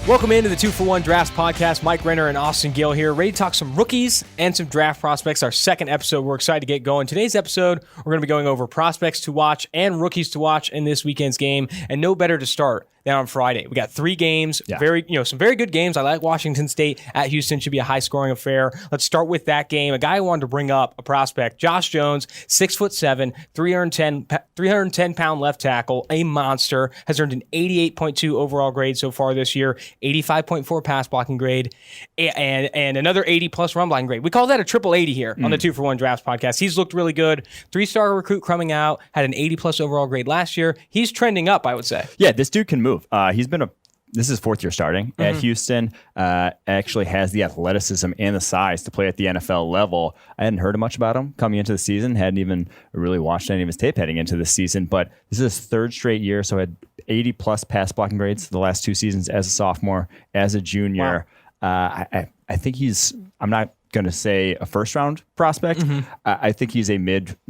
Welcome into the 2-for-1 Drafts Podcast. Mike Renner and Austin Gayle here, ready to talk some rookies and some draft prospects. Our second episode, we're excited to get going. Today's episode, we're going to be going over prospects to watch and rookies to watch in this weekend's game, and no better to start than on Friday. We got 3 games, some very good games. I like Washington State at Houston. Should be a high-scoring affair. Let's start with that game. A guy I wanted to bring up, a prospect, Josh Jones, 6'7", 310-pound left tackle, a monster, has earned an 88.2 overall grade so far this year, 85.4 pass blocking grade, and another 80-plus run blocking grade. We call that a triple 80 here on the 2-for-1 Drafts Podcast. He's looked really good. 3-star recruit coming out, had an 80-plus overall grade last year. He's trending up, I would say. Yeah, this dude can move. This is his 4th year starting at Houston. Actually has the athleticism and the size to play at the NFL level. I hadn't heard much about him coming into the season. Hadn't even really watched any of his tape heading into the season. But this is his 3rd straight year, so had 80-plus pass blocking grades the last 2 seasons as a sophomore, as a junior. Wow. I think I'm not going to say a first-round prospect. I think he's a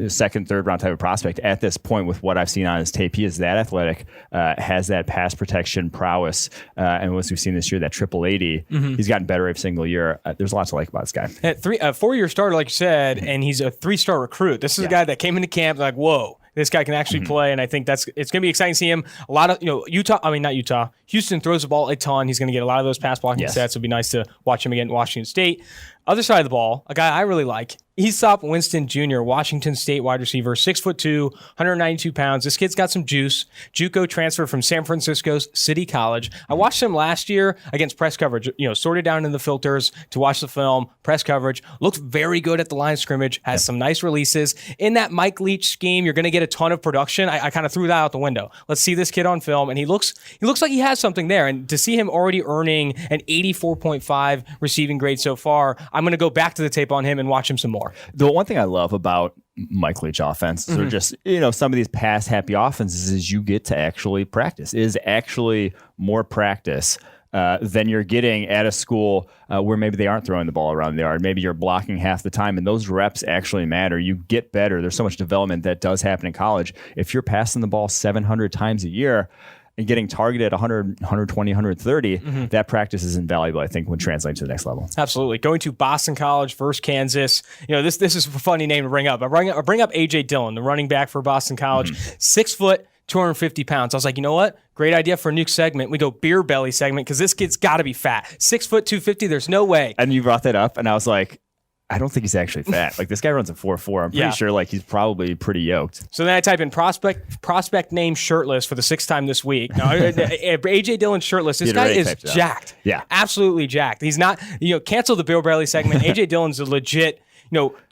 second, third-round type of prospect at this point with what I've seen on his tape. He is that athletic, has that pass protection prowess, and as we've seen this year, that triple 80. He's gotten better every single year. There's a lot to like about this guy. At 4-year starter, like you said, and he's a 3-star recruit. This is a guy that came into camp like, whoa, this guy can actually play, and I think it's going to be exciting to see him. A lot of, Houston throws the ball a ton. He's going to get a lot of those pass blocking sets. It'll be nice to watch him again at Washington State. Other side of the ball, a guy I really like, Easop Winston Jr., Washington State wide receiver, 6'2", 192 pounds. This kid's got some juice. JUCO transfer from San Francisco's City College. I watched him last year against press coverage, sorted down in the filters to watch the film, press coverage. Looked very good at the line of scrimmage, has some nice releases. In that Mike Leach scheme, you're going to get a ton of production. I kind of threw that out the window. Let's see this kid on film, and he looks like he has something there. And to see him already earning an 84.5 receiving grade so far, I'm going to go back to the tape on him and watch him some more. The one thing I love about Mike Leach offenses or just, some of these pass happy offenses is you get to actually practice. It is actually more practice than you're getting at a school where maybe they aren't throwing the ball around the yard. Maybe you're blocking half the time, and those reps actually matter. You get better. There's so much development that does happen in college. If you're passing the ball 700 times a year and getting targeted 100, 120, 130, that practice is invaluable, I think, when translating to the next level. Absolutely. Going to Boston College versus Kansas. This is a funny name to bring up. I bring up A.J. Dillon, the running back for Boston College. 6 foot, 250 pounds. I was like, you know what? Great idea for a new segment. We go beer belly segment because this kid's got to be fat. 6 foot, 250, there's no way. And you brought that up, and I was like, I don't think he's actually fat. Like, this guy runs a 4.4. I'm pretty sure he's probably pretty yoked. So then I type in prospect name shirtless for the 6th time this week. No, A.J. Dillon shirtless. This guy is jacked. Yeah. Absolutely jacked. He's not, cancel the Bill Bradley segment. A.J. Dillon's a legit,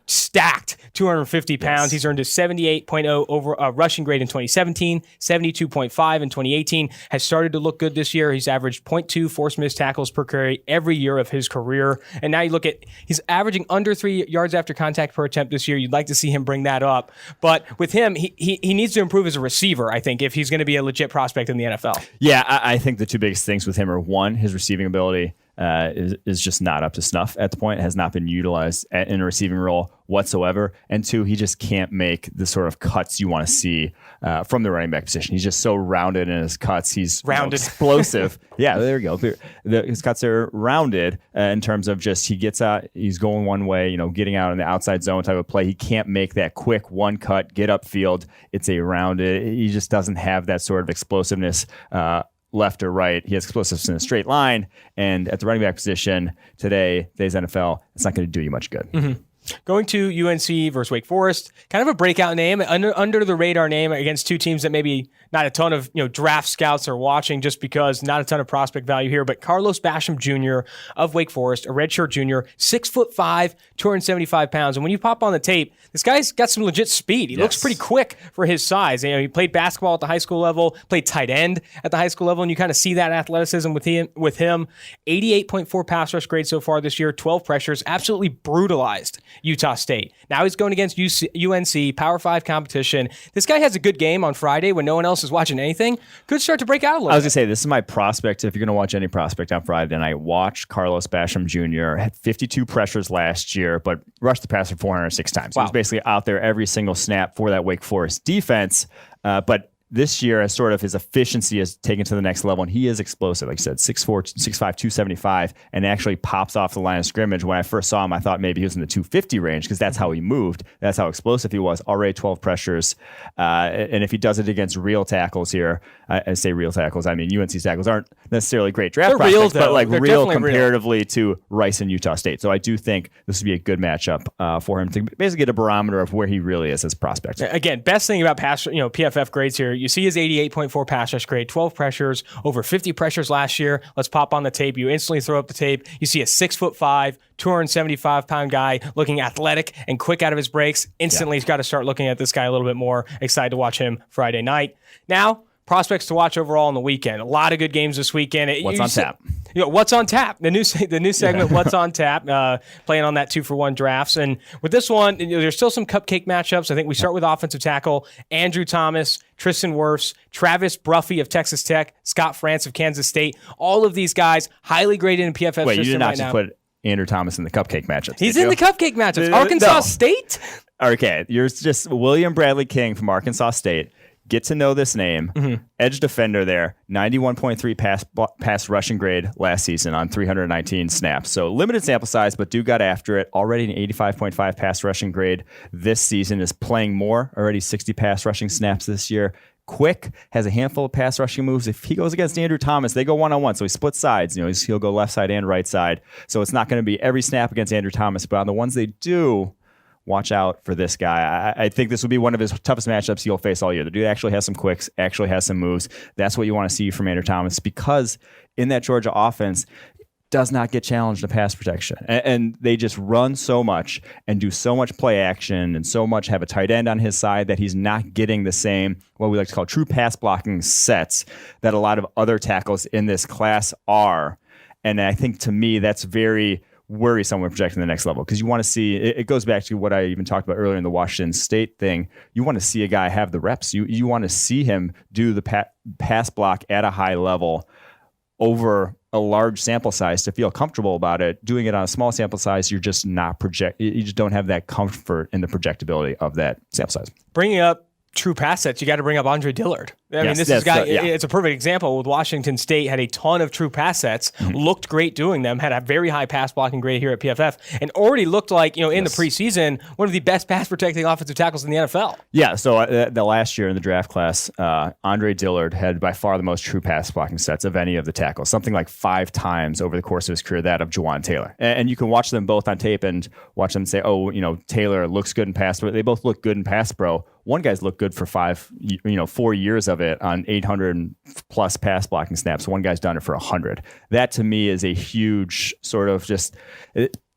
stacked 250 pounds. He's earned a 78.0 over rushing grade in 2017, 72.5 in 2018. Has started to look good this year. He's averaged 0.2 forced missed tackles per carry every year of his career. And now you look at, he's averaging under 3 yards after contact per attempt this year. You'd like to see him bring that up. But with him, he needs to improve as a receiver, I think, if he's going to be a legit prospect in the NFL. Yeah, I think the 2 biggest things with him are, 1, his receiving ability. Is just not up to snuff at the point, has not been utilized in a receiving role whatsoever. And 2, he just can't make the sort of cuts you want to see from the running back position. He's just so rounded in his cuts. He's rounded, explosive. Yeah, there we go. His cuts are rounded in terms of just he gets out, he's going one way, getting out in the outside zone type of play. He can't make that quick one cut, get upfield. It's a rounded. He just doesn't have that sort of explosiveness left or right. He has explosiveness in a straight line, and at the running back position today's NFL, it's not going to do you much good. Going to UNC versus Wake Forest, kind of a breakout name, under the radar name against 2 teams that maybe not a ton of draft scouts are watching just because not a ton of prospect value here. But Carlos Basham Jr. of Wake Forest, a redshirt junior, 6'5", 275 pounds. And when you pop on the tape, this guy's got some legit speed. He looks pretty quick for his size. He played basketball at the high school level, played tight end at the high school level, and you kind of see that athleticism with him. 88.4 pass rush grade so far this year, 12 pressures, absolutely brutalized Utah State. Now he's going against UNC, Power 5 competition. This guy has a good game on Friday when no one else is watching anything. Could start to break out a little bit. I was going to say, this is my prospect. If you're going to watch any prospect on Friday night, watch Carlos Basham Jr. Had 52 pressures last year, but rushed the passer 406 times. Wow. He was basically out there every single snap for that Wake Forest defense. But this year, as sort of his efficiency is taken to the next level, and he is explosive. Like I said, 6'4", 6'5", 275, and actually pops off the line of scrimmage. When I first saw him, I thought maybe he was in the 250 range because that's how he moved. That's how explosive he was. Already 12 pressures. And if he does it against real tackles here, I say real tackles, I mean UNC's tackles aren't necessarily great draft prospects, but like real comparatively to Rice and Utah State. So I do think this would be a good matchup for him to basically get a barometer of where he really is as a prospect. Again, best thing about PFF grades here, you see his 88.4 pass rush grade, 12 pressures, over 50 pressures last year. Let's pop on the tape. You instantly throw up the tape. You see a 6'5", 275-pound guy looking athletic and quick out of his breaks. Instantly, he's got to start looking at this guy a little bit more. Excited to watch him Friday night. Now, prospects to watch overall on the weekend. A lot of good games this weekend. What's on tap? What's on tap? The new segment, What's on tap? Playing on that 2-for-1 drafts. And with this one, there's still some cupcake matchups. I think we start with offensive tackle, Andrew Thomas, Tristan Wirfs, Travis Bruffy of Texas Tech, Scott France of Kansas State. All of these guys highly graded in PFF. Wait, you did not just put Andrew Thomas in the cupcake matchups. He's in the cupcake matchups. Arkansas State? Okay, you're just William Bradley King from Arkansas State. Get to know this name. Edge defender there, 91.3 pass rushing grade last season on 319 snaps. So limited sample size, but got after it. Already an 85.5 pass rushing grade this season, is playing more, already 60 pass rushing snaps this year. Quick, has a handful of pass rushing moves. If he goes against Andrew Thomas, they go one-on-one. So he splits sides. He'll go left side and right side. So it's not going to be every snap against Andrew Thomas, but on the ones they do, watch out for this guy. I think this will be one of his toughest matchups he'll face all year. The dude actually has some quicks, actually has some moves. That's what you want to see from Andrew Thomas, because in that Georgia offense, does not get challenged in pass protection. And they just run so much and do so much play action and so much have a tight end on his side that he's not getting the same, what we like to call true pass blocking sets that a lot of other tackles in this class are. And I think, to me, that's very worrisome when projecting the next level, because you want to see, it goes back to what I even talked about earlier in the Washington State thing. You want to see a guy have the reps. You want to see him do the pass block at a high level over a large sample size to feel comfortable about it. Doing it on a small sample size, you're just not you just don't have that comfort in the projectability of that sample size. Bringing up true pass sets, you got to bring up Andre Dillard. I mean, this is a guy, it's a perfect example with Washington State, had a ton of true pass sets, looked great doing them, had a very high pass blocking grade here at PFF, and already looked like, in the preseason, one of the best pass protecting offensive tackles in the NFL. Yeah, so the last year in the draft class, Andre Dillard had by far the most true pass blocking sets of any of the tackles, something like 5 times over the course of his career, that of Juwan Taylor. And you can watch them both on tape and watch them say, Taylor looks good in pass, but they both look good in pass pro. One guy's looked good for 4 years of it on 800 plus pass blocking snaps. One guy's done it for 100. That to me is a huge sort of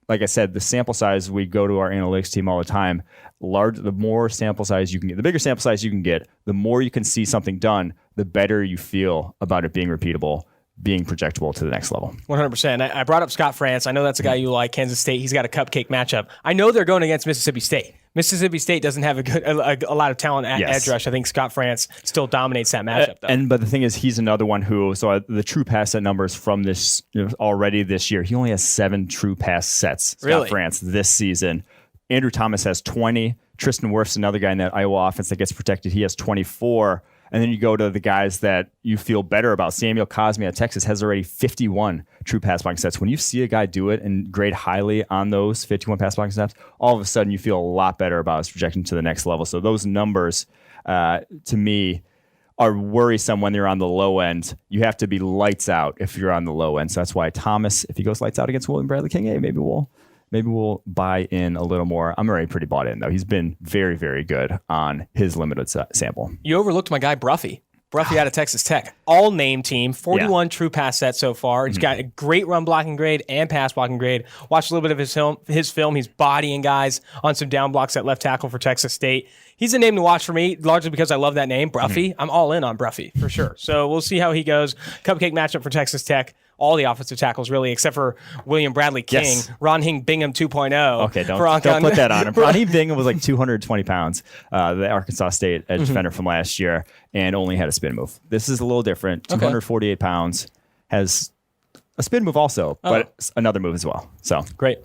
like I said, the sample size, we go to our analytics team all the time. The more sample size you can get, the bigger sample size you can get, the more you can see something done, the better you feel about it being repeatable, being projectable to the next level. 100%. I brought up Scott France. I know that's a guy you like, Kansas State. He's got a cupcake matchup. I know they're going against Mississippi State. Mississippi State doesn't have a lot of talent at edge rush. I think Scott France still dominates that matchup, though. But the thing is, he's another one who, the true pass set numbers from this already this year, he only has 7 true pass sets, Scott France, this season. Andrew Thomas has 20. Tristan Wirfs, another guy in that Iowa offense that gets protected, he has 24. And then you go to the guys that you feel better about. Samuel Cosme at Texas has already 51 true pass blocking sets. When you see a guy do it and grade highly on those 51 pass blocking sets, all of a sudden you feel a lot better about his projection to the next level. So those numbers, to me, are worrisome when you're on the low end. You have to be lights out if you're on the low end. So that's why Thomas, if he goes lights out against William Bradley King, maybe we'll buy in a little more. I'm already pretty bought in, though. He's been very, very good on his limited sample. You overlooked my guy, Bruffy. Bruffy out of Texas Tech. All-name team, 41 true pass sets so far. He's got a great run blocking grade and pass blocking grade. Watched a little bit of his film. He's bodying guys on some down blocks at left tackle for Texas State. He's a name to watch for me, largely because I love that name, Bruffy. I'm all in on Bruffy, for sure. So we'll see how he goes. Cupcake matchup for Texas Tech. All the offensive tackles, really, except for William Bradley King, Ron Hing Bingham 2.0. Okay, don't put that on him. Ron Hing Bingham was like 220 pounds, the Arkansas State edge defender from last year, and only had a spin move. This is a little different. 248 pounds, has a spin move also, but another move as well. So great.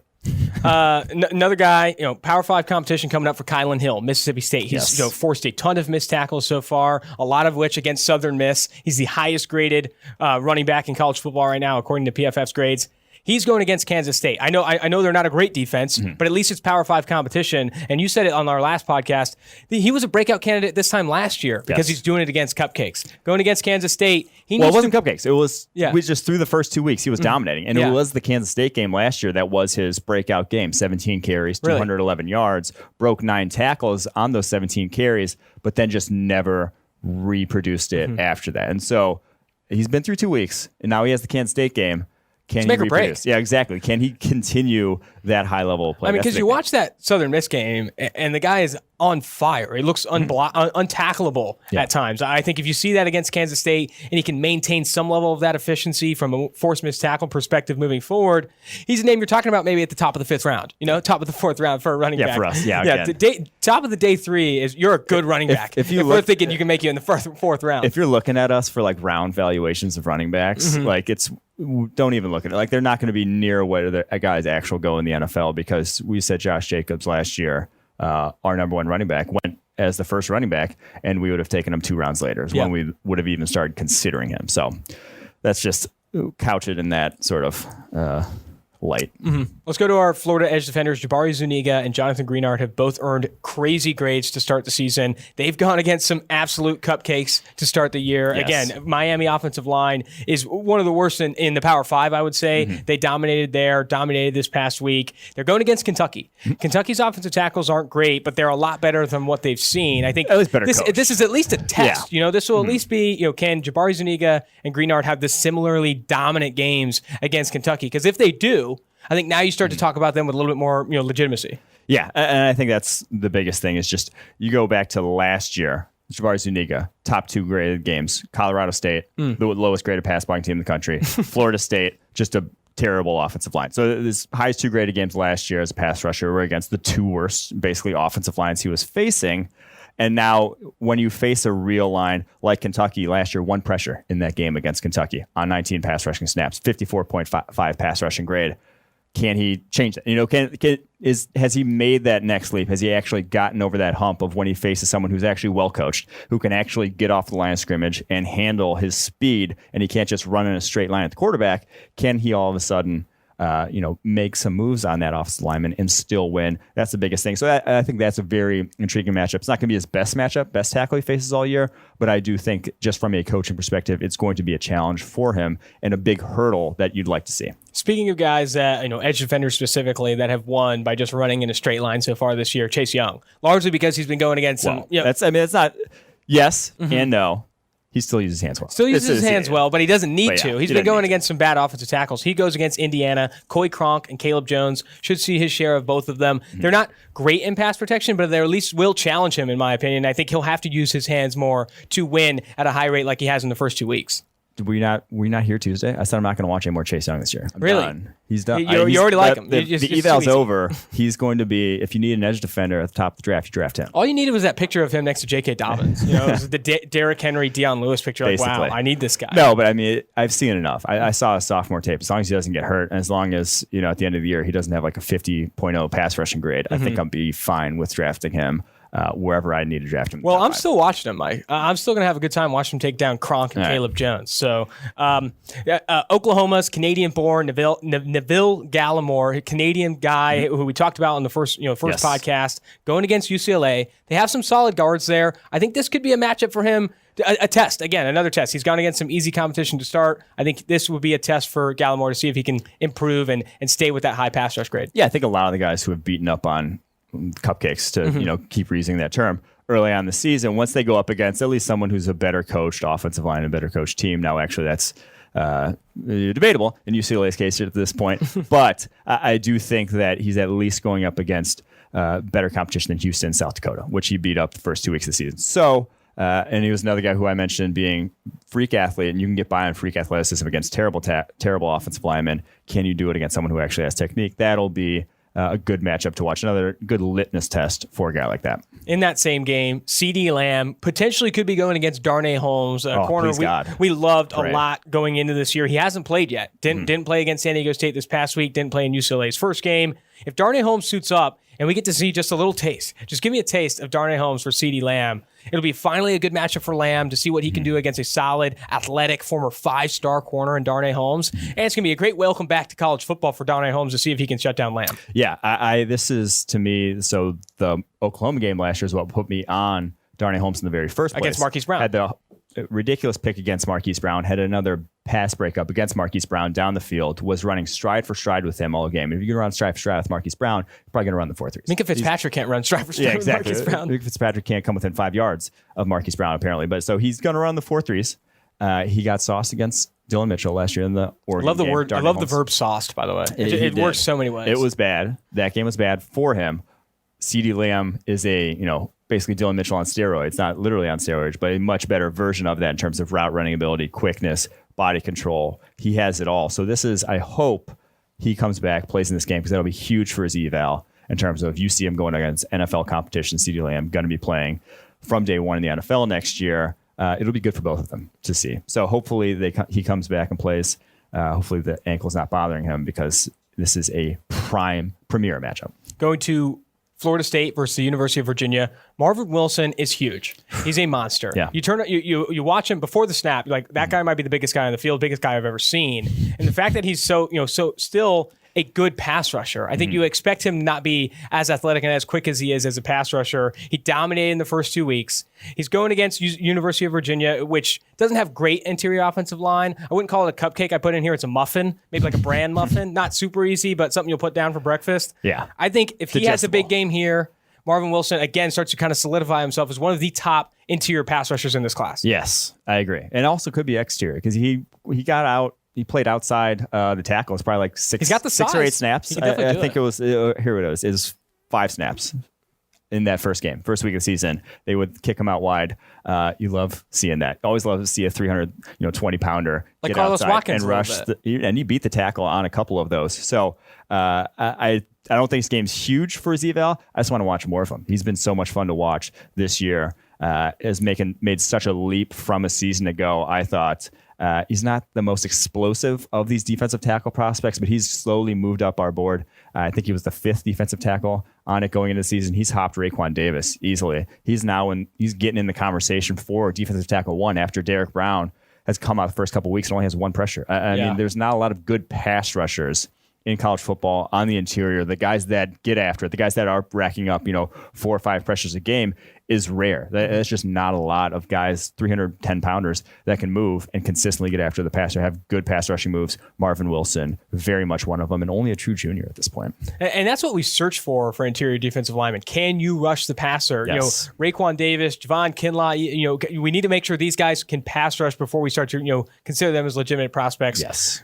Another guy, Power 5 competition coming up for Kylan Hill, Mississippi State. He's Yes. Forced a ton of missed tackles so far, a lot of which against Southern Miss. He's the highest graded running back in college football right now, according to PFF's grades. He's going against Kansas State. I know they're not a great defense, but at least it's Power 5 competition. And you said it on our last podcast. He was a breakout candidate this time last year because he's doing it against cupcakes. Going against Kansas State, it wasn't cupcakes. It was we just through the first 2 weeks he was dominating, and it was the Kansas State game last year that was his breakout game. 17 carries, 211 yards, broke 9 tackles on those 17 carries, but then just never reproduced it after that. And so he's been through 2 weeks, and now he has the Kansas State game. Can he reproduce? Yeah, exactly. Can he continue that high level of play? I mean, because you watch that Southern Miss game, and the guy is on fire. He looks untackleable at times. I think if you see that against Kansas State, and he can maintain some level of that efficiency from a forced missed tackle perspective moving forward, he's a name you're talking about maybe at the top of the 5th round. Top of the 4th round for a running back. Yeah, for us. Top of the day 3 is you're a good running back. If we're thinking you can make you in the 4th round. If you're looking at us for like round valuations of running backs, don't even look at it. Like they're not going to be near where a guy's actual go in the NFL, because we said Josh Jacobs last year, our number 1 running back, went as the first running back, and we would have taken him 2 rounds later when we would have even started considering him. So that's just couch it in that sort of light. Let's go to our Florida edge defenders. Jabari Zuniga and Jonathan Greenard have both earned crazy grades to start the season. They've gone against some absolute cupcakes to start the year. Yes. Again, Miami offensive line is one of the worst in the Power 5, I would say. They dominated this past week. They're going against Kentucky. Kentucky's offensive tackles aren't great, but they're a lot better than what they've seen. I think at least better this is at least a test. This will at least be, can Jabari Zuniga and Greenard have the similarly dominant games against Kentucky? Because if they do, I think now you start to talk about them with a little bit more, legitimacy. Yeah, and I think that's the biggest thing is just you go back to last year, Jabari Zuniga, top 2 graded games. Colorado State, the lowest graded pass blocking team in the country. Florida State, just a terrible offensive line. So his highest 2 graded games last year as a pass rusher were against the 2 worst, basically, offensive lines he was facing. And now when you face a real line like Kentucky last year, 1 pressure in that game against Kentucky on 19 pass rushing snaps, 54.5 pass rushing grade. Can he change that? Has he made that next leap? Has he actually gotten over that hump of when he faces someone who's actually well coached, who can actually get off the line of scrimmage and handle his speed, and he can't just run in a straight line at the quarterback? Can he all of a sudden, make some moves on that offensive lineman and still win? That's the biggest thing. So I think that's a very intriguing matchup. It's not going to be his best matchup, best tackle he faces all year, but I do think just from a coaching perspective, it's going to be a challenge for him and a big hurdle that you'd like to see. Speaking of guys that, edge defenders specifically, that have won by just running in a straight line so far this year, Chase Young, largely because he's been going against some. It's not yes and no. He still uses his hands well. Still uses his hands well, but he doesn't need to. He's been going against some bad offensive tackles. He goes against Indiana. Coy Cronk and Caleb Jones should see his share of both of them. They're not great in pass protection, but they at least will challenge him, in my opinion. I think he'll have to use his hands more to win at a high rate like he has in the first 2 weeks. Were you not here Tuesday? I said I'm not going to watch any more Chase Young this year. I'm really? done. He's done. You already like him. The eval's over. He's going to be, if you need an edge defender at the top of the draft, you draft him. All you needed was that picture of him next to J.K. Dobbins. It was the Derrick Henry, Deion Lewis picture. Like, wow, I need this guy. No, but I mean, I've seen enough. I saw a sophomore tape. As long as he doesn't get hurt, and as long as, at the end of the year, he doesn't have like a 50.0 pass rushing grade, I think I'll be fine with drafting him. Wherever I need to draft him. Well, I'm still watching him, Mike. I'm still going to have a good time watching him take down Cronk and Caleb Jones. So, Oklahoma's Canadian-born Neville Gallimore, Canadian guy who we talked about in the first podcast, going against UCLA. They have some solid guards there. I think this could be a matchup for him. A test. Again, another test. He's gone against some easy competition to start. I think this would be a test for Gallimore to see if he can improve and stay with that high pass rush grade. Yeah, I think a lot of the guys who have beaten up on cupcakes, to keep reusing that term, early on in the season, once they go up against at least someone who's a better coached offensive line and a better coached team. Now, actually, that's debatable in UCLA's case at this point, but I do think that he's at least going up against better competition than Houston, South Dakota, which he beat up the first 2 weeks of the season. So, and he was another guy who I mentioned being freak athlete, and you can get by on freak athleticism against terrible offensive linemen. Can you do it against someone who actually has technique? That'll be a good matchup to watch. Another good litmus test for a guy like that. In that same game, CeeDee Lamb potentially could be going against Darnay Holmes, a corner we loved a lot going into this year. He hasn't played yet. Didn't play against San Diego State this past week. Didn't play in UCLA's first game. If Darnay Holmes suits up and we get to see just a little taste, just give me a taste of Darnay Holmes for CeeDee Lamb, it'll be finally a good matchup for Lamb to see what he can do against a solid, athletic, former 5-star corner in Darnay Holmes. And it's going to be a great welcome back to college football for Darnay Holmes to see if he can shut down Lamb. Yeah, this is, to me, so the Oklahoma game last year is what put me on Darnay Holmes in the very first place. Against Marquis Brown. Had the ridiculous pick against Marquis Brown, had another pass breakup against Marquis Brown down the field, was running stride for stride with him all game. If you can run stride for stride with Marquis Brown, you're probably going to run the 4-3s. Minka Fitzpatrick can't run stride for stride with Marquis Brown. Minka Fitzpatrick can't come within 5 yards of Marquis Brown, apparently. But so he's going to run the 4-3s. He got sauced against Dillon Mitchell last year in the Oregon game. I love the verb sauced, by the way. It works so many ways. It was bad. That game was bad for him. CeeDee Lamb is basically Dillon Mitchell on steroids, not literally on steroids, but a much better version of that in terms of route running ability, quickness, body control. He has it all. So I hope he comes back, plays in this game, because that'll be huge for his eval in terms of you see him going against NFL competition. CeeDee Lamb going to be playing from day one in the NFL next year. It'll be good for both of them to see. So hopefully he comes back and plays. Hopefully the ankle's not bothering him, because this is a premier matchup. Going to Florida State versus the University of Virginia. Marvin Wilson is huge. He's a monster. Yeah. You watch him before the snap, like that guy might be the biggest guy on the field, biggest guy I've ever seen. And the fact that he's so still a good pass rusher. I think you expect him to not be as athletic and as quick as he is as a pass rusher. He dominated in the first 2 weeks. He's going against University of Virginia, which doesn't have great interior offensive line. I wouldn't call it a cupcake. I put in here, it's a muffin, maybe like a bran muffin. Not super easy, but something you'll put down for breakfast. Yeah. I think if he has a big game here, Marvin Wilson, again, starts to kind of solidify himself as one of the top interior pass rushers in this class. Yes, I agree. And also could be exterior, because he got out. He played outside the tackle. It's probably like six or 8 snaps. I think it was, here it is. It was 5 snaps in that first game. First week of the season, they would kick him out wide. You love seeing that. Always love to see a 320-pounder like get Carlos outside Watkins and rush. And he beat the tackle on a couple of those. So I don't think this game's huge for his eval. I just want to watch more of him. He's been so much fun to watch this year. Has made such a leap from a season ago, I thought. He's not the most explosive of these defensive tackle prospects, but he's slowly moved up our board. I think he was the 5th defensive tackle on it going into the season. He's hopped Raekwon Davis easily. He's getting in the conversation for defensive tackle 1 after Derek Brown has come out the first couple of weeks and only has 1 pressure. I mean, there's not a lot of good pass rushers in college football on the interior. The guys that get after it, the guys that are racking up, 4 or 5 pressures a game is rare. That's just not a lot of guys, 310-pounders that can move and consistently get after the passer, have good pass rushing moves. Marvin Wilson, very much one of them, and only a true junior at this point. And that's what we search for interior defensive linemen. Can you rush the passer? Yes. Raekwon Davis, Javon Kinlaw, we need to make sure these guys can pass rush before we start to, consider them as legitimate prospects. Yes.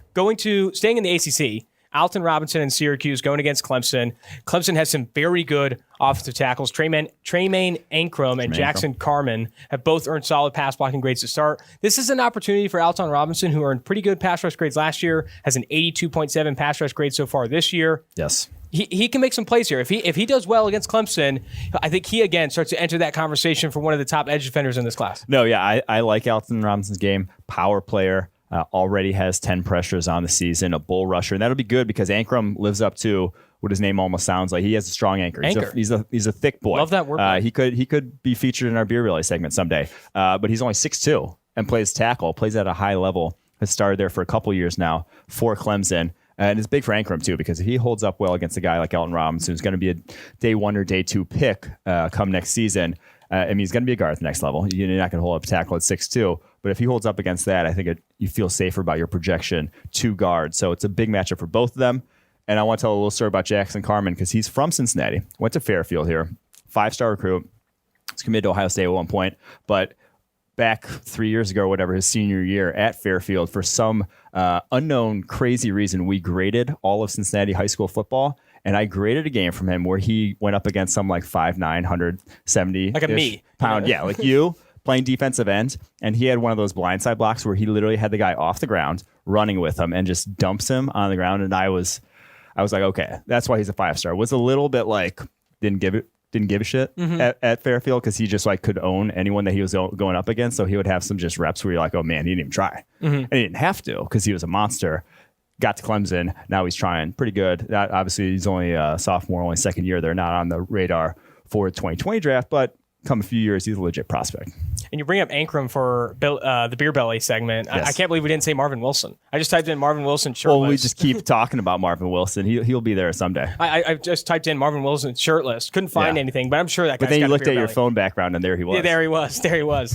Staying in the ACC, Alton Robinson and Syracuse going against Clemson. Clemson has some very good offensive tackles. Tremaine Ankrum and Jackson Carman have both earned solid pass blocking grades to start. This is an opportunity for Alton Robinson, who earned pretty good pass rush grades last year, has an 82.7 pass rush grade so far this year. Yes. He can make some plays here. If he does well against Clemson, I think he again starts to enter that conversation for one of the top edge defenders in this class. No, yeah, I like Alton Robinson's game. Power player. Already has 10 pressures on the season, a bull rusher, and that'll be good because Ankrum lives up to what his name almost sounds like. He has a strong anchor. He's a thick boy. Love that word. He could be featured in our beer relay segment someday. But he's only 6'2" and plays tackle, plays at a high level. Has started there for a couple years now for Clemson. And it's big for Ankrum, too, because if he holds up well against a guy like Alton Robinson, who's going to be a day 1 or day 2 pick come next season, he's going to be a guard at the next level. You're not going to hold up a tackle at 6'2", but if he holds up against that, I think you feel safer about your projection to guard. So it's a big matchup for both of them. And I want to tell a little story about Jackson Carman because he's from Cincinnati, went to Fairfield here, 5-star recruit. He's committed to Ohio State at one point, but back 3 years ago or whatever, his senior year at Fairfield, for some unknown crazy reason, we graded all of Cincinnati high school football. And I graded a game from him where he went up against some like 5'9", 170 like a me pound. Yeah, like you playing defensive end. And he had one of those blindside blocks where he literally had the guy off the ground running with him and just dumps him on the ground. And I was like, okay, that's why he's a 5-star. Was a little bit like, didn't give a shit at Fairfield because he just like could own anyone that he was going up against. So he would have some just reps where you're like, oh man, he didn't even try. And he didn't have to because he was a monster. got to Clemson. Now he's trying pretty good. Obviously, he's only a sophomore, only second year. They're not on the radar for the 2020 draft, but come a few years, he's a legit prospect. And you bring up Ankrum for the Beer Belly segment. Yes. I can't believe we didn't say Marvin Wilson. I just typed in Marvin Wilson shirtless. Well, we just keep talking about Marvin Wilson. He'll be there someday. I just typed in Marvin Wilson shirtless. Couldn't find anything, but I'm sure that guy's got a beer belly. But then you looked at your phone background, and there he was. Yeah, there he was.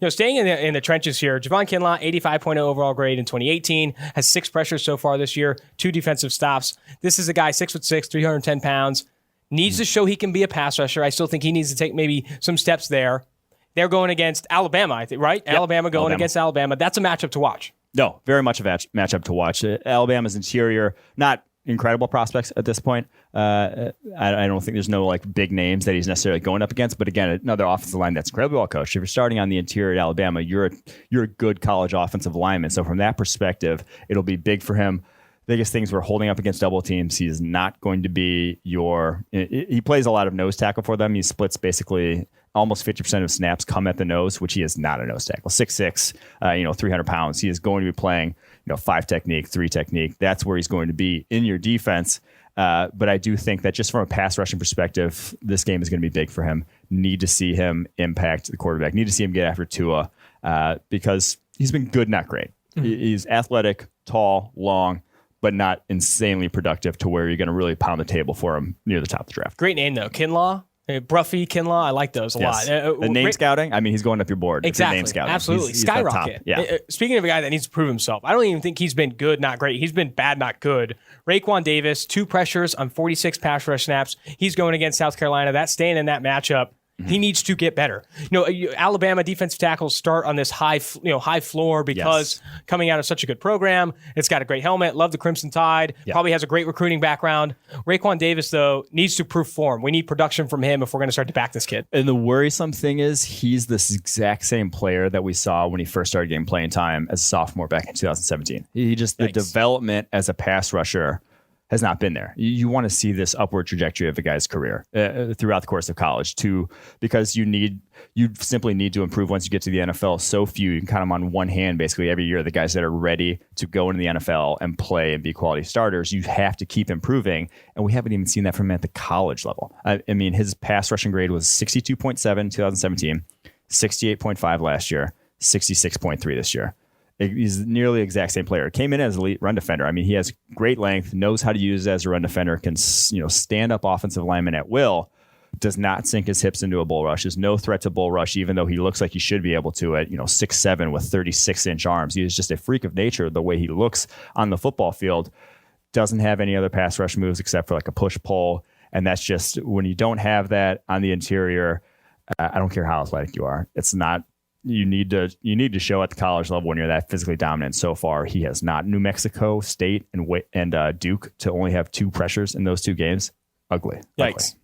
Staying in the trenches here, Javon Kinlaw, 85.0 overall grade in 2018, has 6 pressures so far this year, 2 defensive stops. This is a guy 6'6", 310 pounds. Needs to show he can be a pass rusher. I still think he needs to take maybe some steps there. They're going against Alabama, I think, right? Yep. Alabama against Alabama. That's a matchup to watch. No, very much a matchup to watch. Alabama's interior, not incredible prospects at this point. I don't think there's no big names that he's necessarily going up against. But again, another offensive line that's incredibly well coached. If you're starting on the interior at Alabama, you're a good college offensive lineman. So from that perspective, it'll be big for him. Biggest things we're holding up against double teams. He is not going to be he plays a lot of nose tackle for them. He splits basically almost 50% of snaps come at the nose, which he is not a nose tackle. 6'6", 300 pounds. He is going to be playing, 5 technique, 3 technique. That's where he's going to be in your defense. But I do think that just from a pass rushing perspective, this game is going to be big for him. Need to see him impact the quarterback. Need to see him get after Tua because he's been good, not great. Mm-hmm. He's athletic, tall, long, but not insanely productive to where you're going to really pound the table for him near the top of the draft. Great name, though. Kinlaw, Bruffy, Kinlaw. I like those a lot. The name scouting, he's going up your board. Exactly. Name scouting. Absolutely. He's skyrocket. Yeah. Speaking of a guy that needs to prove himself, I don't even think he's been good, not great. He's been bad, not good. Raekwon Davis, 2 pressures on 46 pass rush snaps. He's going against South Carolina. That's staying in that matchup. Mm-hmm. He needs to get better. Alabama defensive tackles start on this high floor because coming out of such a good program. It's got a great helmet. Love the Crimson Tide. Yep. Probably has a great recruiting background. Raekwon Davis, though, needs to prove form. We need production from him if we're going to start to back this kid. And the worrisome thing is he's this exact same player that we saw when he first started getting playing time as a sophomore back in 2017. The development as a pass rusher has not been there. You want to see this upward trajectory of a guy's career throughout the course of college because you simply need to improve once you get to the NFL. So few, you can count them on one hand basically every year, the guys that are ready to go into the NFL and play and be quality starters. You have to keep improving, and we haven't even seen that from him at the college level. His pass rushing grade was 62.7 in 2017, 68.5 last year, 66.3 this year. He's nearly the exact same player. Came in as an elite run defender. He has great length, knows how to use it as a run defender, can stand up offensive linemen at will, does not sink his hips into a bull rush, is no threat to bull rush, even though he looks like he should be able to at 6'7" with 36-inch arms. He is just a freak of nature the way he looks on the football field. Doesn't have any other pass rush moves except for a push-pull, and that's just when you don't have that on the interior, I don't care how athletic you are. It's not. You need to show at the college level when you're that physically dominant. So far, he has not. New Mexico State and Duke to only have 2 pressures in those 2 games. Ugly. Yikes.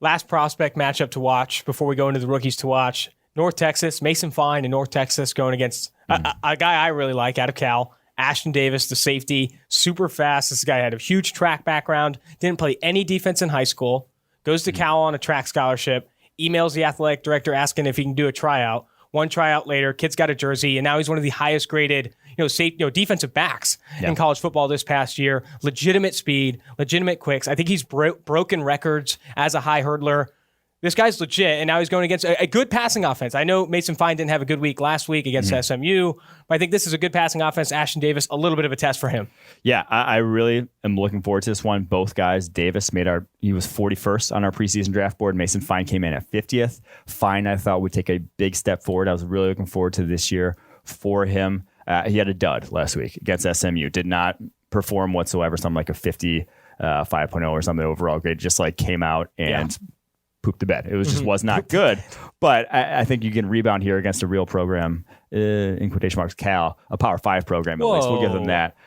Last prospect matchup to watch before we go into the rookies to watch. North Texas, Mason Fine in North Texas going against a guy I really like out of Cal, Ashton Davis, the safety, super fast. This guy had a huge track background, didn't play any defense in high school, goes to Cal on a track scholarship, emails the athletic director asking if he can do a tryout. 1 tryout later, kid's got a jersey, and now he's one of the highest graded, defensive backs in college football this past year. Legitimate speed, legitimate quicks. I think he's broken records as a high hurdler. This guy's legit, and now he's going against a good passing offense. I know Mason Fine didn't have a good week last week against SMU, but I think this is a good passing offense. Ashton Davis, a little bit of a test for him. Yeah, I really am looking forward to this one. Both guys, Davis he was 41st on our preseason draft board. Mason Fine came in at 50th. Fine, I thought would take a big step forward. I was really looking forward to this year for him. He had a dud last week against SMU. Did not perform whatsoever. Something like a 50, 5.0 or something overall grade. Just came out and pooped the bed. It was not good. But I think you can rebound here against a real program, in quotation marks, Cal, a Power 5 program at least. We'll give them that.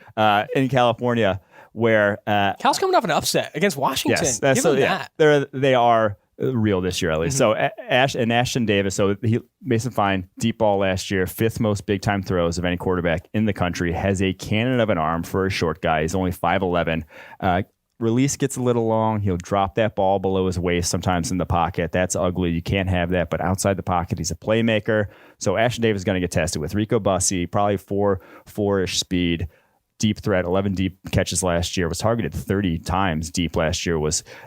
In California, where Cal's coming off an upset against Washington. Yes, they are real this year at least. So Ashton Davis, Mason Fine, deep ball last year, 5th most big time throws of any quarterback in the country, has a cannon of an arm for a short guy. He's only 5'11". Release gets a little long. He'll drop that ball below his waist sometimes in the pocket. That's ugly. You can't have that. But outside the pocket, he's a playmaker. So Ashton Davis is going to get tested with Rico Bussey, probably 4-ish speed. deep threat, 11 deep catches last year, was targeted 30 times deep last year.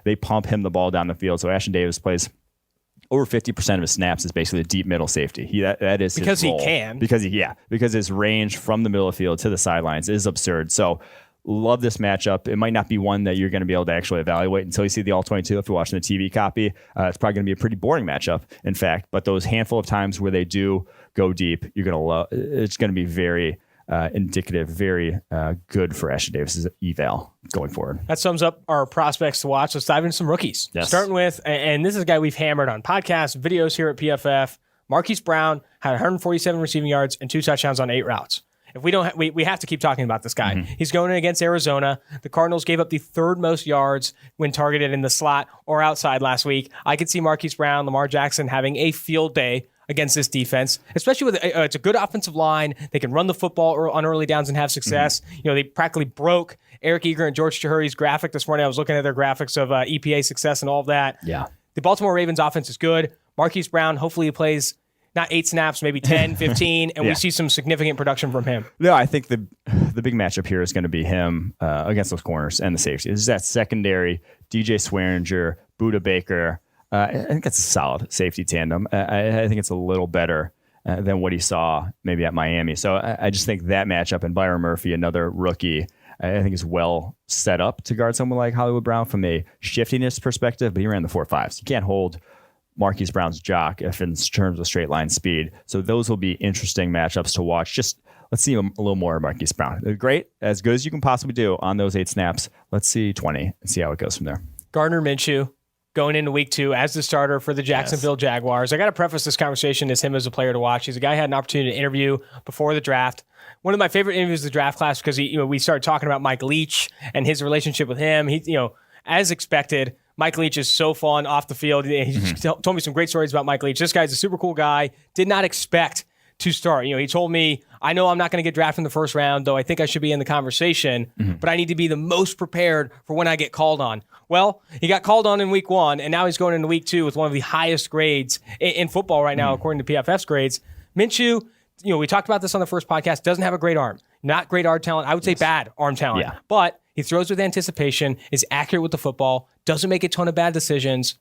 They pump him the ball down the field. So Ashtyn Davis plays over 50% of his snaps is basically a deep middle safety. That is because his role. He can. Because his range from the middle of the field to the sidelines is absurd. So love this matchup. It might not be one that you're going to be able to actually evaluate until you see the All-22. If you're watching the TV copy, it's probably going to be a pretty boring matchup, in fact. But those handful of times where they do go deep, you're going to love. It's going to be very indicative, very good for Ashtyn Davis's eval going forward. That sums up our prospects to watch. Let's dive into some rookies. Yes. Starting with, and this is a guy we've hammered on podcasts, videos here at PFF. Marquis Brown had 147 receiving yards and 2 touchdowns on 8 routes. If we don't, we have to keep talking about this guy. He's going in against Arizona. The Cardinals gave up the 3rd most yards when targeted in the slot or outside last week. I could see Marquis Brown, Lamar Jackson having a field day against this defense, especially with it's a good offensive line. They can run the football on early downs and have success. They practically broke Eric Eager and George Chahuri's graphic this morning. I was looking at their graphics of EPA success and all of that. Yeah. The Baltimore Ravens offense is good. Marquis Brown, hopefully he plays not 8 snaps, maybe 10, 15, and we see some significant production from him. No, I think the big matchup here is going to be him against those corners and the safety. This is that secondary, DJ Swearinger, Budda Baker. I think that's a solid safety tandem. I think it's a little better than what he saw maybe at Miami. So I just think that matchup, and Byron Murphy, another rookie, I think is well set up to guard someone like Hollywood Brown from a shiftiness perspective, but he ran the 4.5s. You can't hold Marquis Brown's jock if in terms of straight line speed. So those will be interesting matchups to watch. Just let's see a little more of Marquis Brown. They're great, as good as you can possibly do on those 8 snaps. Let's see 20 and see how it goes from there. Gardner Minshew going into week 2 as the starter for the Jacksonville Jaguars. I got to preface this conversation as him as a player to watch. He's a guy I had an opportunity to interview before the draft. One of my favorite interviews of the draft class because we started talking about Mike Leach and his relationship with him. As expected, Mike Leach is so fun off the field. He told me some great stories about Mike Leach. This guy's a super cool guy. Did not expect to start. He told me, I know I'm not going to get drafted in the first round, though I think I should be in the conversation, but I need to be the most prepared for when I get called on. Well, he got called on in week 1, and now he's going into week 2 with one of the highest grades in football right now, according to PFF's grades. Minshew, we talked about this on the first podcast, doesn't have a great arm. Not great arm talent. I would say bad arm talent. Yeah. But he throws with anticipation, is accurate with the football, doesn't make a ton of bad decisions.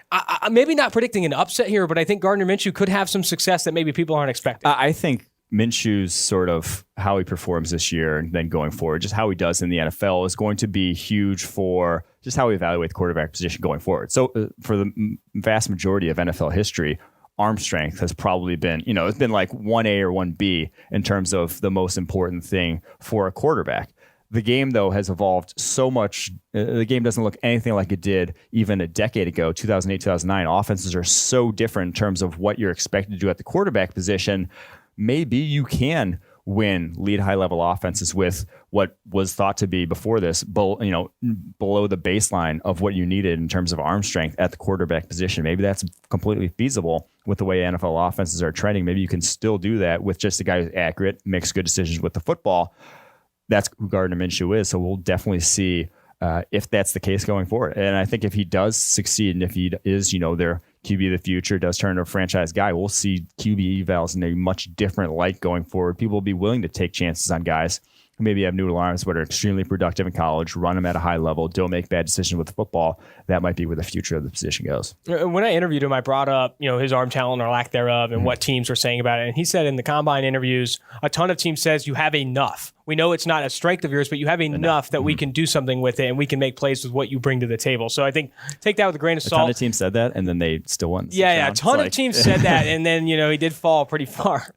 I'm maybe not predicting an upset here, but I think Gardner Minshew could have some success that maybe people aren't expecting. I think Minshew's sort of how he performs this year and then going forward, just how he does in the NFL is going to be huge for just how we evaluate the quarterback position going forward. So for the vast majority of NFL history, arm strength has probably been, it's been like 1A or 1B in terms of the most important thing for a quarterback. The game, though, has evolved so much. The game doesn't look anything like it did even a decade ago, 2008, 2009. Offenses are so different in terms of what you're expected to do at the quarterback position. Maybe you can lead high-level offenses with what was thought to be before this, below the baseline of what you needed in terms of arm strength at the quarterback position. Maybe that's completely feasible with the way NFL offenses are trending. Maybe you can still do that with just a guy who's accurate, makes good decisions with the football. That's who Gardner Minshew is. So we'll definitely see if that's the case going forward. And I think if he does succeed and if he is, their QB of the future, does turn into a franchise guy, we'll see QB evals in a much different light going forward. People will be willing to take chances on guys who maybe have noodle arms but are extremely productive in college, run them at a high level, don't make bad decisions with the football. That might be where the future of the position goes. When I interviewed him, I brought up his arm talent or lack thereof and what teams were saying about it. And he said in the combine interviews, a ton of teams says you have enough. We know it's not a strength of yours, but you have enough that we can do something with it and we can make plays with what you bring to the table. So I think take that with a grain of salt. A ton of teams said that, and then they still won. Yeah, a ton of teams said that, and then he did fall pretty far.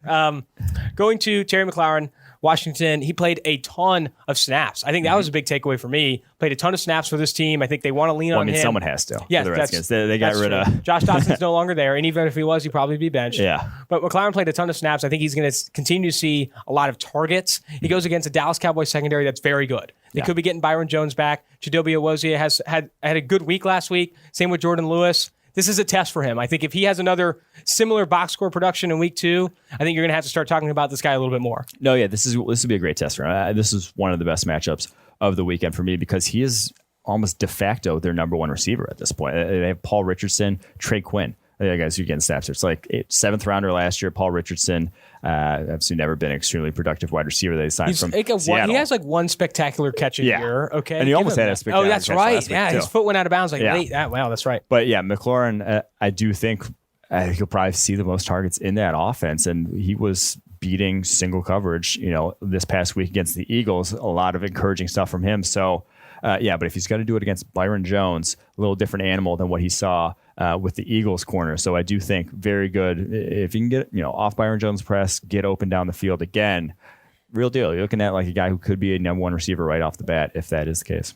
Going to Terry McLaurin, Washington, he played a ton of snaps. I think that was a big takeaway for me. Played a ton of snaps for this team. I think they want to lean on him. Someone has to. Yeah, the Redskins. They got rid of. Josh Dotson's no longer there, and even if he was, he'd probably be benched. Yeah. But McLaurin played a ton of snaps. I think he's going to continue to see a lot of targets. He goes against a Dallas Cowboys secondary that's very good. They could be getting Byron Jones back. Chidobe Awuzie has had a good week last week. Same with Jordan Lewis. This is a test for him. I think if he has another similar box score production in week 2, I think you're going to have to start talking about this guy a little bit more. No, yeah, this would be a great test for him. This is one of the best matchups of the weekend for me because he is almost de facto their number 1 receiver at this point. They have Paul Richardson, Trey Quinn. Yeah, guys, you're getting snaps. It's like 7th rounder last year, Paul Richardson. Obviously never been an extremely productive wide receiver that he signed from Seattle. He has like one spectacular catch a year. Okay. And he almost had a spectacular catch. Oh, that's right. Yeah, his foot went out of bounds late. Wow, that's right. But yeah, McLaurin, I do think he'll probably see the most targets in that offense. And he was beating single coverage, this past week against the Eagles. A lot of encouraging stuff from him. So, but if he's going to do it against Byron Jones, a little different animal than what he saw with the Eagles corner. So I do think very good. If you can get, off Byron Jones press, get open down the field again, real deal. You're looking at like a guy who could be a number 1 receiver right off the bat, if that is the case.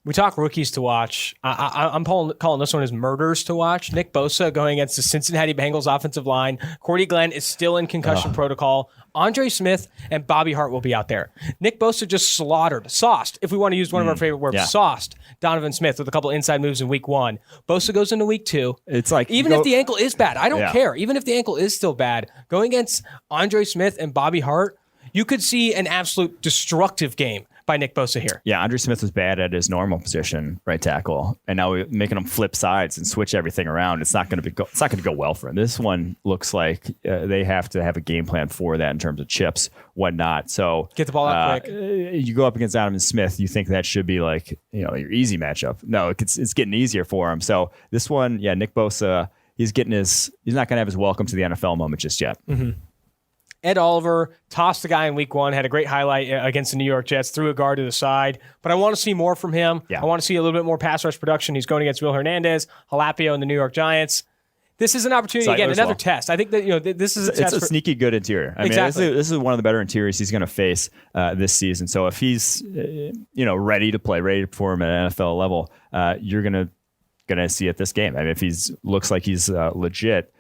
We talk rookies to watch. I'm calling this one as murders to watch. Nick Bosa going against the Cincinnati Bengals offensive line. Cordy Glenn is still in concussion protocol. Andre Smith and Bobby Hart will be out there. Nick Bosa just sauced, if we want to use one of our favorite words, sauced Donovan Smith with a couple inside moves in week 1. Bosa goes into week 2. It's like even if the ankle is bad, I don't care. Even if the ankle is still bad, going against Andre Smith and Bobby Hart, you could see an absolute destructive game by Nick Bosa here. Yeah, Andre Smith was bad at his normal position, right tackle, and now we're making him flip sides and switch everything around. It's not going to go well for him. This one looks like they have to have a game plan for that in terms of chips, whatnot. So get the ball out quick. You go up against Donovan Smith, you think that should be like your easy matchup. No, it's getting easier for him. So this one, Nick Bosa, he's not going to have his welcome to the NFL moment just yet. Mm-hmm. Ed Oliver tossed the guy in week 1, had a great highlight against the New York Jets, threw a guard to the side. But I want to see more from him. Yeah. I want to see a little bit more pass rush production. He's going against Will Hernandez, Jalapeno, and the New York Giants. This is an opportunity, again, another test. I think that this is a test. It's a sneaky good interior. I mean, this is one of the better interiors he's going to face this season. So if he's ready to play, ready to perform at an NFL level, you're going to see it this game. I mean, if he's looks like he's legit,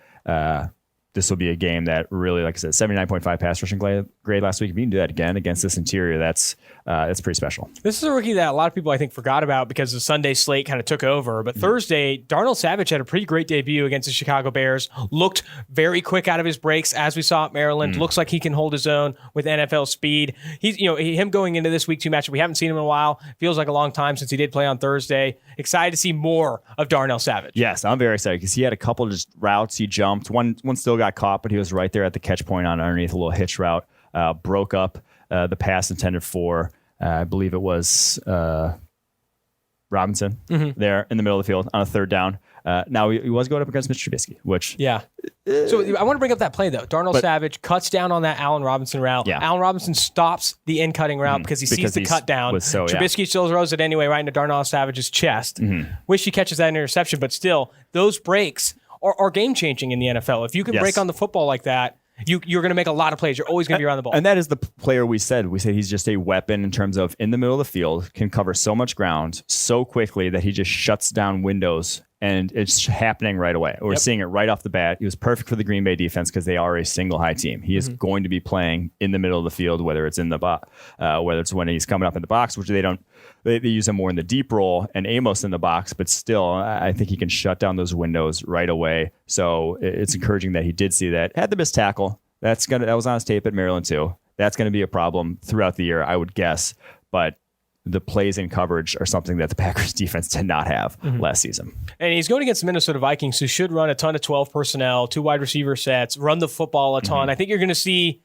this will be a game that really, like I said, 79.5 pass rushing grade last week. If you can do that again against this interior, that's pretty special. This is a rookie that a lot of people, I think, forgot about because the Sunday slate kind of took over. But Thursday, Darnell Savage had a pretty great debut against the Chicago Bears. Looked very quick out of his breaks, as we saw at Maryland. Looks like he can hold his own with NFL speed. He's, him going into this week 2 matchup, we haven't seen him in a while. Feels like a long time since he did play on Thursday. Excited to see more of Darnell Savage. Yes, I'm very excited because he had a couple of just routes he jumped. One still got caught, but he was right there at the catch point on underneath a little hitch route. Broke up the pass intended for, I believe it was Robinson there in the middle of the field on a 3rd down. Now he was going up against Mr. Trubisky, which... Yeah. So I want to bring up that play, though. Darnell Savage cuts down on that Allen Robinson route. Yeah. Allen Robinson stops the in-cutting route because he sees the cut down. Trubisky still throws it anyway right into Darnell Savage's chest. Wish he catches that interception, but still, those breaks are game-changing in the NFL. If you can break on the football like that, you're going to make a lot of plays. You're always going to be around the ball. And that is the player we said. We said he's just a weapon in terms of in the middle of the field, can cover so much ground so quickly that he just shuts down windows, and it's happening right away. We're seeing it right off the bat. He was perfect for the Green Bay defense because they are a single high team. He is going to be playing in the middle of the field, whether it's in the whether it's when he's coming up in the box, which they use him more in the deep role, and Amos in the box, but still, I think he can shut down those windows right away. So it's encouraging that he did see that. Had the missed tackle. That was on his tape at Maryland too. That's going to be a problem throughout the year, I would guess. But the plays in coverage are something that the Packers defense did not have last season. And he's going against the Minnesota Vikings, who should run a ton of 12 personnel, 2 wide receiver sets, run the football a ton. I think you're going to see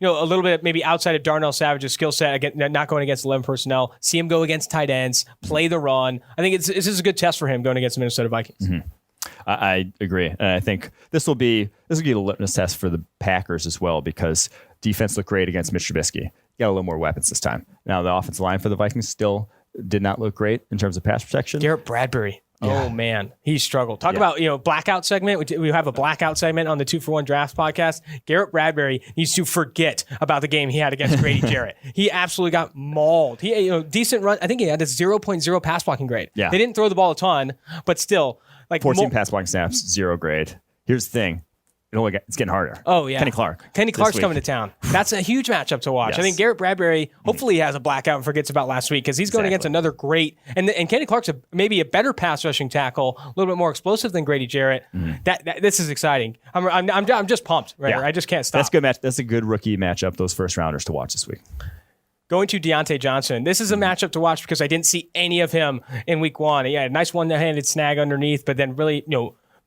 a little bit maybe outside of Darnell Savage's skill set, again, not going against 11 personnel, see him go against tight ends, play the run. I think this is a good test for him going against the Minnesota Vikings. I agree. And I think this will be a litmus test for the Packers as well, because defense looked great against Mitch Trubisky. Got a little more weapons this time. Now, the offensive line for the Vikings still did not look great in terms of pass protection. Garrett Bradbury. Yeah. Oh, man. He struggled. Talk about, blackout segment. We have a blackout segment on the 2-for-1 Drafts podcast. Garrett Bradbury needs to forget about the game he had against Grady Jarrett. He absolutely got mauled. He, decent run. I think he had a 0.0 pass blocking grade. Yeah. They didn't throw the ball a ton, but still. 14 pass blocking snaps, 0 grade. Here's the thing. It's getting harder. Oh, yeah. Kenny Clark's coming to town. That's a huge matchup to watch. Yes. I think Garrett Bradbury, hopefully he has a blackout and forgets about last week, because he's going against another great, and Kenny Clark's maybe a better pass rushing tackle, a little bit more explosive than Grady Jarrett. This is exciting. I'm just pumped. Right? Yeah. I just can't stop. That's good match. That's a good rookie matchup. Those first rounders to watch this week. Going to Deante Johnson. This is a matchup to watch because I didn't see any of him in week 1. He had a nice one-handed snag underneath, but then really,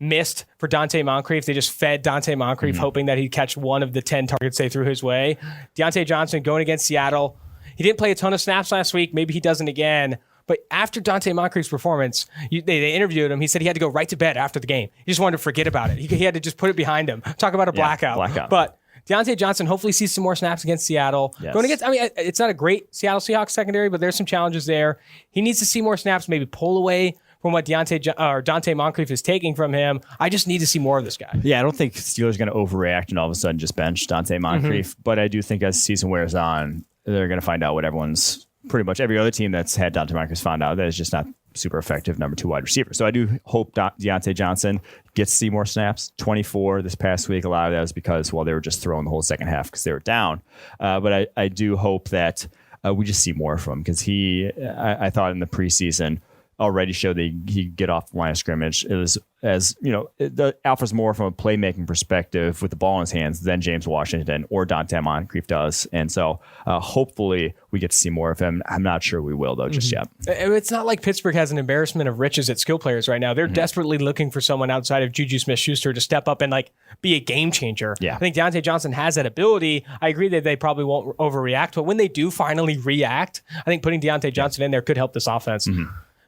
missed for Dante Moncrief. They just fed Dante Moncrief, hoping that he'd catch one of the 10 targets they threw his way. Deante Johnson going against Seattle. He didn't play a ton of snaps last week. Maybe he doesn't again. But after Dante Moncrief's performance, they interviewed him. He said he had to go right to bed after the game. He just wanted to forget about it. He had to just put it behind him. Talk about a blackout. But Deante Johnson hopefully sees some more snaps against Seattle. Yes. Going against, it's not a great Seattle Seahawks secondary, but there's some challenges there. He needs to see more snaps, maybe pull away from what Dante Moncrief is taking from him. I just need to see more of this guy. Yeah, I don't think Steelers are going to overreact and all of a sudden just bench Dante Moncrief. But I do think as the season wears on, they're going to find out what pretty much every other team that's had Dante Moncrief found out, that is just not super effective number 2 wide receiver. So I do hope Deante Johnson gets to see more snaps. 24 this past week. A lot of that was because, they were just throwing the whole second half because they were down. But I do hope that we just see more from him, because I thought in the preseason already showed that he could get off the line of scrimmage. It was, the Alpha's more from a playmaking perspective with the ball in his hands than James Washington or Dante Moncrief does. And so hopefully we get to see more of him. I'm not sure we will, though, just yet. It's not like Pittsburgh has an embarrassment of riches at skill players right now. They're desperately looking for someone outside of Juju Smith-Schuster to step up and be a game changer. Yeah. I think Deante Johnson has that ability. I agree that they probably won't overreact, but when they do finally react, I think putting Deante Johnson in there could help this offense.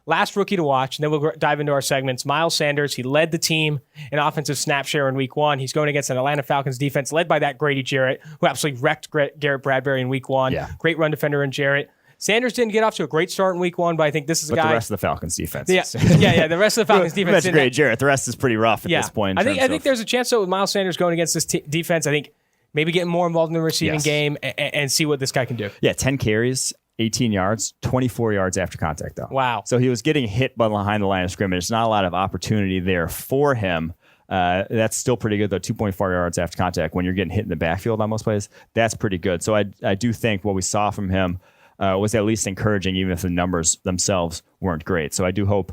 Last rookie to watch, and then we'll dive into our segments. Miles Sanders, he led the team in offensive snap share in week 1. He's going against an Atlanta Falcons defense led by that Grady Jarrett, who absolutely wrecked Garrett Bradbury in week 1. Yeah. Great run defender in Jarrett. Sanders didn't get off to a great start in week 1, but I think this is a guy. The rest of the Falcons defense. Yeah, the rest of the Falcons defense. That's Grady Jarrett. The rest is pretty rough at this point. I think there's a chance, though, with Miles Sanders going against this defense. I think maybe getting more involved in the receiving game and see what this guy can do. Yeah, 10 carries. 18 yards, 24 yards after contact, though. Wow. So he was getting hit behind the line of scrimmage. There's not a lot of opportunity there for him. That's still pretty good, though. 2.4 yards after contact when you're getting hit in the backfield on most plays. That's pretty good. So I do think what we saw from him was at least encouraging, even if the numbers themselves weren't great. So I do hope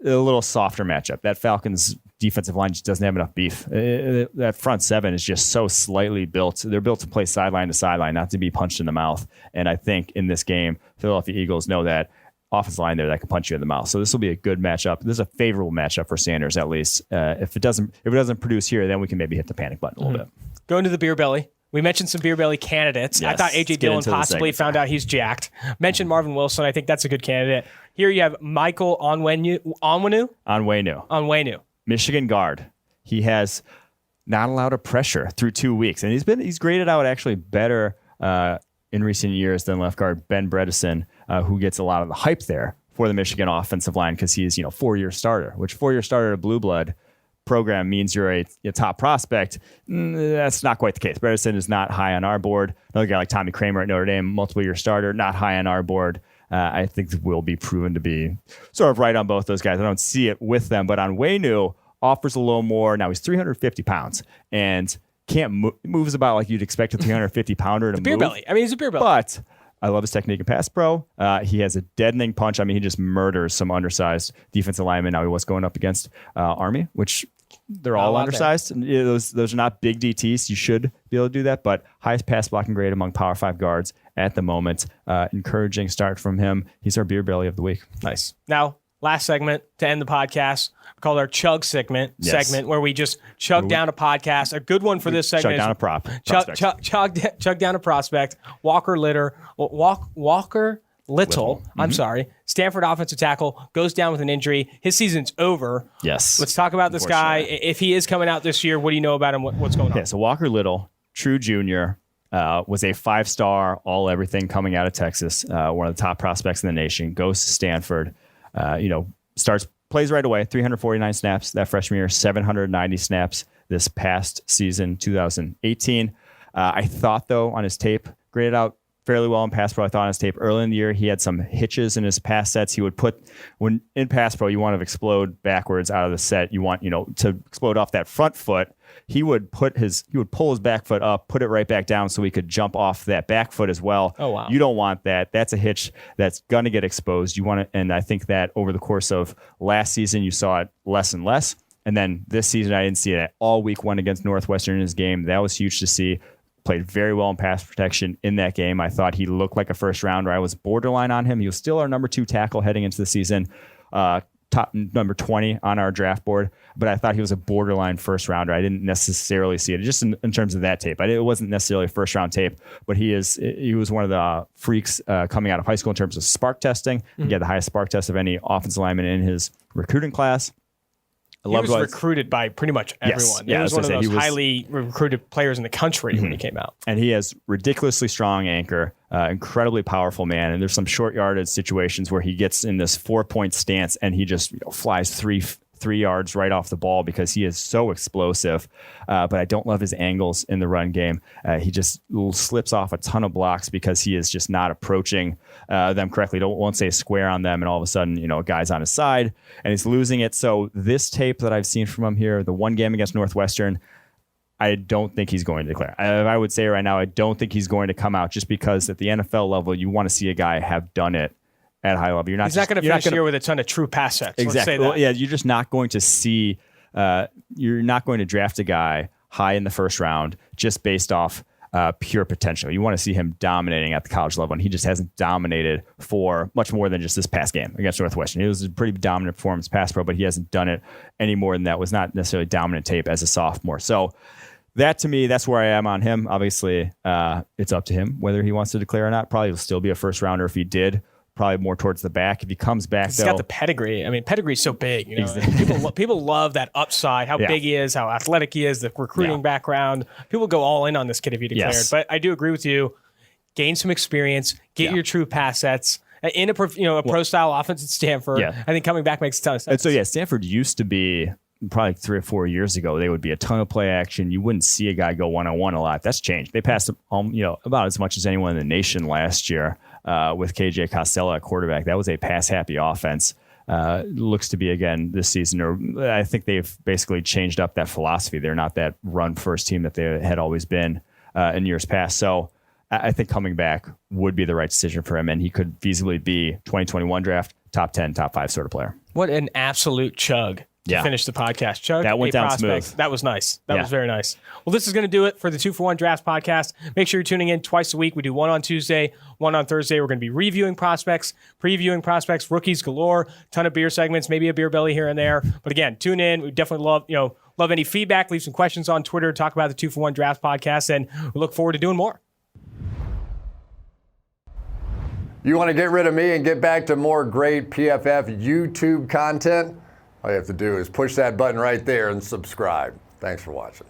a little softer matchup. That Falcons defensive line just doesn't have enough beef. That front seven is just so slightly built. They're built to play sideline to sideline, not to be punched in the mouth. And I think in this game, Philadelphia Eagles know that offensive line there that can punch you in the mouth. So this will be a good matchup. This is a favorable matchup for Sanders, at least. If it doesn't produce here, then we can maybe hit the panic button a little bit. Going to the beer belly. We mentioned some beer belly candidates. Yes, I thought A.J. Dillon possibly found out he's jacked. Mentioned Marvin Wilson. I think that's a good candidate. Here you have Michael Onwenu. Michigan guard. He has not a lot of pressure through 2 weeks. And he's graded out actually better in recent years than left guard Ben Bredesen, who gets a lot of the hype there for the Michigan offensive line because he's 4-year starter, which 4-year starter at Blue Blood program means you're a top prospect. That's not quite the case. Bredesen is not high on our board. Another guy like Tommy Kramer at Notre Dame, multiple-year starter, not high on our board. I think will be proven to be sort of right on both those guys. I don't see it with them, but Onwenu offers a little more. Now he's 350 pounds and moves about like you'd expect a 350-pounder to move. Beer belly. I mean, he's a beer belly. But I love his technique in pass pro. He has a deadening punch. I mean, he just murders some undersized defensive linemen. Now he was going up against Army, which they're all undersized. And, those are not big DTs. You should be able to do that. But highest pass blocking grade among Power 5 guards at the moment. Encouraging start from him. He's our beer belly of the week. Nice. Now, last segment to end the podcast. We call it our chug segment, where we just chug down a podcast. A good one for this segment. Chug down a prospect. Chug down a prospect. Walker Little. I'm sorry. Stanford offensive tackle goes down with an injury. His season's over. Yes. Let's talk about this guy. If he is coming out this year, what do you know about him? What's going on? Yeah, so Walker Little, true junior, was a 5-star all-everything coming out of Texas, one of the top prospects in the nation, goes to Stanford, plays right away, 349 snaps that freshman year, 790 snaps this past season, 2018. I thought, though, on his tape, graded out fairly well in pass pro. I thought on his tape early in the year, he had some hitches in his pass sets. He would when in pass pro, you want to explode backwards out of the set. You want, to explode off that front foot. He would pull his back foot up, put it right back down so he could jump off that back foot as well. Oh, wow. You don't want that. That's a hitch that's going to get exposed. You want to, and I think that over the course of last season, you saw it less and less. And then this season, I didn't see it all week one against Northwestern in his game. That was huge to see. Played very well in pass protection in that game. I thought he looked like a first rounder. I was borderline on him. He was still our number 2 tackle heading into the season. top number 20 on our draft board, but I thought he was a borderline first rounder. I didn't necessarily see it just in terms of that tape. It wasn't necessarily a first round tape, but he was one of the freaks coming out of high school in terms of spark testing. He had the highest spark test of any offensive lineman in his recruiting class. He was recruited by pretty much everyone. He was one of those highly recruited players in the country when he came out. And he has ridiculously strong anchor, incredibly powerful man. And there's some short yardage situations where he gets in this 4-point stance and he just flies three yards right off the ball because he is so explosive. But I don't love his angles in the run game. He just slips off a ton of blocks because he is just not approaching them correctly. Won't say square on them, and all of a sudden, a guy's on his side and he's losing it. So this tape that I've seen from him here, the one game against Northwestern, I don't think he's going to declare. I would say right now, I don't think he's going to come out just because at the NFL level, you want to see a guy have done it at a high level. He's not going to finish the year with a ton of true pass sets. Exactly. Let's say that. Well, yeah, you're just not going to see. You're not going to draft a guy high in the first round just based off pure potential. You want to see him dominating at the college level, and he just hasn't dominated for much more than just this past game against Northwestern. It was a pretty dominant performance pass pro, but he hasn't done it any more than that. Was not necessarily dominant tape as a sophomore. So that, to me, that's where I am on him. Obviously, it's up to him whether he wants to declare or not. Probably will still be a first rounder if he did. Probably more towards the back. If he comes back, he's got the pedigree. I mean, pedigree's so big. People love that upside, how big he is, how athletic he is, the recruiting background. People go all in on this kid if he declared. Yes. But I do agree with you. Gain some experience, get your true pass sets in a pro style offense at Stanford. Yeah. I think coming back makes a ton of sense. And so Stanford used to be probably 3 or 4 years ago. They would be a ton of play action. You wouldn't see a guy go 1-on-1 a lot. That's changed. They passed about as much as anyone in the nation last year. With KJ Costello at quarterback. That was a pass-happy offense. Looks to be again this season, or I think they've basically changed up that philosophy. They're not that run-first team that they had always been in years past. So I think coming back would be the right decision for him, and he could feasibly be 2021 draft, top 10, top 5 sort of player. What an absolute chug to finish the podcast. Chug, that went down smooth. That was nice. That was very nice. Well, this is going to do it for the 2-for-1 Drafts podcast. Make sure you're tuning in twice a week. We do one on Tuesday, one on Thursday. We're going to be reviewing prospects, previewing prospects, rookies galore, ton of beer segments, maybe a beer belly here and there. But again, tune in. We definitely love any feedback. Leave some questions on Twitter. Talk about the 2-for-1 Drafts podcast, and we look forward to doing more. You want to get rid of me and get back to more great PFF YouTube content? All you have to do is push that button right there and subscribe. Thanks for watching.